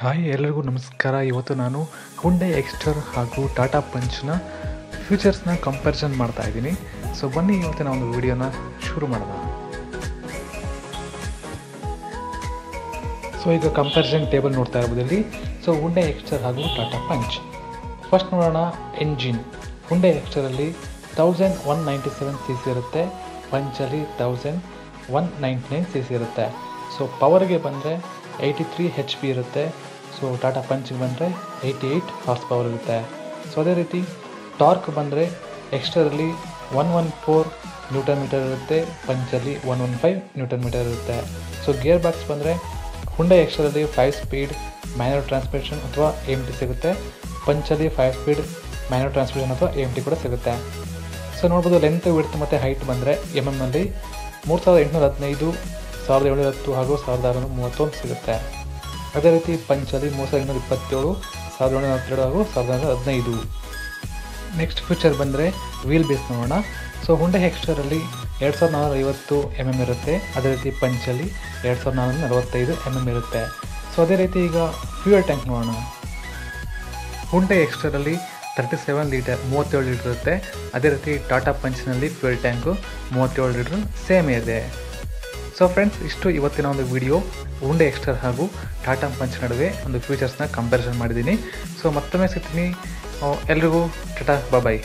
Hi ಎಲ್ಲರಿಗೂ ನಮಸ್ಕಾರ. ಇವತ್ತು ನಾನು ಹುಂಡೈ ಎಕ್ಸ್ಟರ್ ಹಾಗೂ ಟಾಟಾ ಪಂಚ್ನ ಫ್ಯೂಚರ್ಸ್ನ ಕಂಪ್ಯಾರಿಸನ್ ಮಾಡ್ತಾ ಇದ್ದೀನಿ. ಸೊ ಬನ್ನಿ ಇವತ್ತಿನ ಒಂದು ವಿಡಿಯೋನ ಶುರು ಮಾಡೋಣ. ಸೊ ಈಗ ಕಂಪ್ಯಾರಿಸನ್ ಟೇಬಲ್ ನೋಡ್ತಾ ಇರ್ಬೋದು ಇಲ್ಲಿ. ಸೊ ಹುಂಡೈ ಎಕ್ಸ್ಟರ್ ಹಾಗೂ ಟಾಟಾ ಪಂಚ್. ಫಸ್ಟ್ ನೋಡೋಣ ಎಂಜಿನ್. ಹುಂಡೈ ಎಕ್ಸ್ಟರಲ್ಲಿ 1197 cc ಇರುತ್ತೆ, ಪಂಚಲ್ಲಿ 1199 cc ಇರುತ್ತೆ. ಸೊ ಪವರ್ಗೆ ಬಂದರೆ 83 HP ಇರುತ್ತೆ. ಸೊ ಟಾಟಾ ಪಂಚ್ಗೆ ಬಂದರೆ 88 ಹಾರ್ಸ್ ಪವರ್ ಇರುತ್ತೆ. ಸೊ ಅದೇ ರೀತಿ ಟಾರ್ಕ್ ಬಂದರೆ ಎಕ್ಸ್ಟರಲ್ಲಿ 114 ನ್ಯೂಟನ್ ಮೀಟರ್ ಇರುತ್ತೆ, ಪಂಚಲ್ಲಿ 115 ನ್ಯೂಟನ್ ಮೀಟರ್ ಇರುತ್ತೆ. ಸೊ ಗೇರ್ ಬಾಕ್ಸ್ ಬಂದರೆ ಹುಂಡೈ ಎಕ್ಸ್ಟರಲ್ಲಿ 5 ಸ್ಪೀಡ್ ಮ್ಯಾನ್ಯುವಲ್ ಟ್ರಾನ್ಸ್ಮಿಷನ್ ಅಥವಾ AMT ಸಿಗುತ್ತೆ, ಪಂಚಲ್ಲಿ 5 ಸ್ಪೀಡ್ ಮ್ಯಾನ್ಯುವಲ್ ಟ್ರಾನ್ಸ್ಮಿಷನ್ ಅಥವಾ AMT ಕೂಡ ಸಿಗುತ್ತೆ. ಸೊ ನೋಡ್ಬೋದು ಲೆಂತ್ ವಿಡ್ತ್ ಮತ್ತು ಹೈಟ್ ಬಂದರೆ ನಲ್ಲಿ 3815, 1710 ಹಾಗೂ 1631 ಸಿಗುತ್ತೆ. ಅದೇ ರೀತಿ ಪಂಚಲ್ಲಿ 3827, 1742 ಹಾಗೂ 1915. ನೆಕ್ಸ್ಟ್ ಫೀಚರ್ ಬಂದರೆ ವೀಲ್ ಬೇಸ್ ನೋಡೋಣ. ಸೊ ಹುಂಡೈ ಎಕ್ಸ್ಟರಲ್ಲಿ 2450 mm ಇರುತ್ತೆ, ಅದೇ ರೀತಿ ಪಂಚಲ್ಲಿ 2445 mm ಇರುತ್ತೆ. ಸೊ ಅದೇ ರೀತಿ ಈಗ ಫ್ಯೂಯಲ್ ಟ್ಯಾಂಕ್ ನೋಡೋಣ. ಹುಂಡೈ ಎಕ್ಸ್ಟರಲ್ಲಿ 37 ಲೀಟರ್ 37 ಲೀಟರ್ ಇರುತ್ತೆ, ಅದೇ ರೀತಿ ಟಾಟಾ ಪಂಚ್ನಲ್ಲಿ ಫ್ಯೂಯಲ್ ಟ್ಯಾಂಕು 37 ಲೀಟರ್ ಸೇಮ್ ಇದೆ. ಸೊ ಫ್ರೆಂಡ್ಸ್, ಇಷ್ಟು ಇವತ್ತಿನ ಒಂದು ವಿಡಿಯೋ. ಹುಂಡೈ ಎಕ್ಸ್ಟರ್ ಹಾಗೂ ಟಾಟಾ ಪಂಚ್ ನಡುವೆ ಒಂದು ಫೀಚರ್ಸ್ನ ಕಂಪ್ಯಾರಿಸನ್ ಮಾಡಿದ್ದೀನಿ. ಸೊ ಮತ್ತೊಮ್ಮೆ ಸಿಗ್ತೀನಿ. ಎಲ್ರಿಗೂ ಟಾಟಾ, ಬಾಯ್.